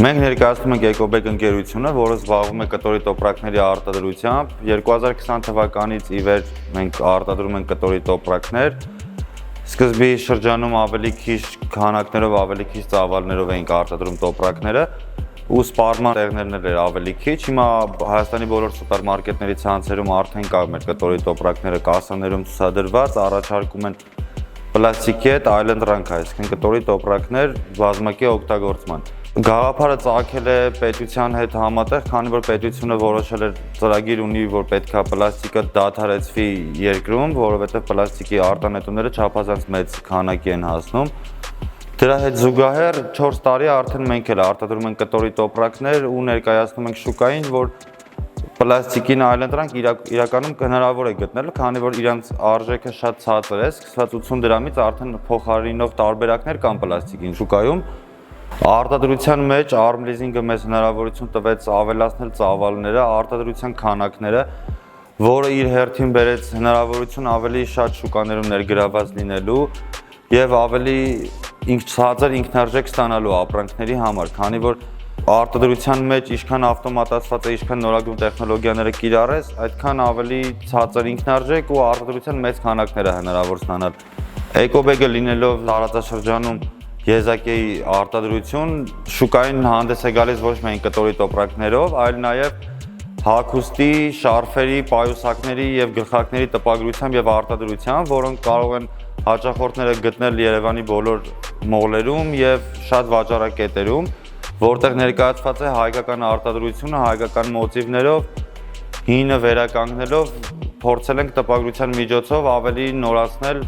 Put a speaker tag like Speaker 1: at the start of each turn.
Speaker 1: Մենք ներկայացնում ենք Էկոբեկ ընկերությունը, որը զբաղվում է կտորի տոպրակների արտադրությամբ։ 2020 թվականից ի վեր մենք արտադրում ենք կտորի տոպրակներ։ Սկզբի շրջանում ավելի քիչ քանակներով, ավելի քիչ ծավալներով էինք արտադրում տոպրակները, ու սպառման տեղներն էր ավելի քիչ։ Հիմա Հայաստանի բոլոր սուպերմարկետների ցանցերում արդեն կա մեր կտորի տոպրակները կասաներում ցուցադրված, առաջարկում են պլաստիկի հետ այլընտրանք, այսինքն կտորի տոպրակներ բազմակի օգտագործման։ Գաղափարը ծագել է պետության հետ համատեղ, քանի որ պետությունը որոշել էր ծրագիր ունի, որ պետքա պլաստիկը դադարեցվի երկրում, որովհետև պլաստիկի արտանետումները չափազանց մեծ քանակի են հասնում։ Դրա հետ զուգահեռ 4 տարի արդեն մենք էլ արտադրում ենք կտորի տոպրակներ ու ներկայացնում ենք շուկային, որ պլաստիկին այլընտրանք իրականում հնարավոր է գտնել, քանի որ իրանց արժեքը շատ ցածր է, սկսած 80 դրամից արդեն փոխարինող տարբերակներ կան պլաստիկին շուկայում։ Արտադրության մեջ Arm Leasing-ը մեզ հնարավորություն տվեց ավելացնել ծավալները, արտադրության քանակները, որը իր հերթին բերեց հնարավորություն ավելի շատ շուկաներում ներգրավված լինելու եւ ավելի ցածր ինքնարժեք ստանալու ապրանքների համար, քանի որ արտադրության մեջ ինչքան ավտոմատացված է, ինչքան նորագույն տեխնոլոգիաները կիրառես, այդքան ավելի ցածր ինքնարժեք ու արտադրության մեծ քանակներ է հնարավոր ստանալ։ Էկոբեգը լինելով տարածաշրջանում եզակի արտադրություն, շուկային հանդես է գալիս ոչ միայն կտորի տոպրակներով, այլ նաև հագուստի, շարֆերի, պայուսակների եւ գլխարկների տպագրությամբ եւ արտադրությամբ, որոնք կարող են հաճախորդները գտնել Երևանի բոլոր մոլերում եւ շատ վաճառակետերում, որտեղ ներկայացված է հայկական արտադրությունը հայկական մոտիվներով, հինը վերականգնելով, փորձել ենք տպագրության միջոցով ավելի նորացնել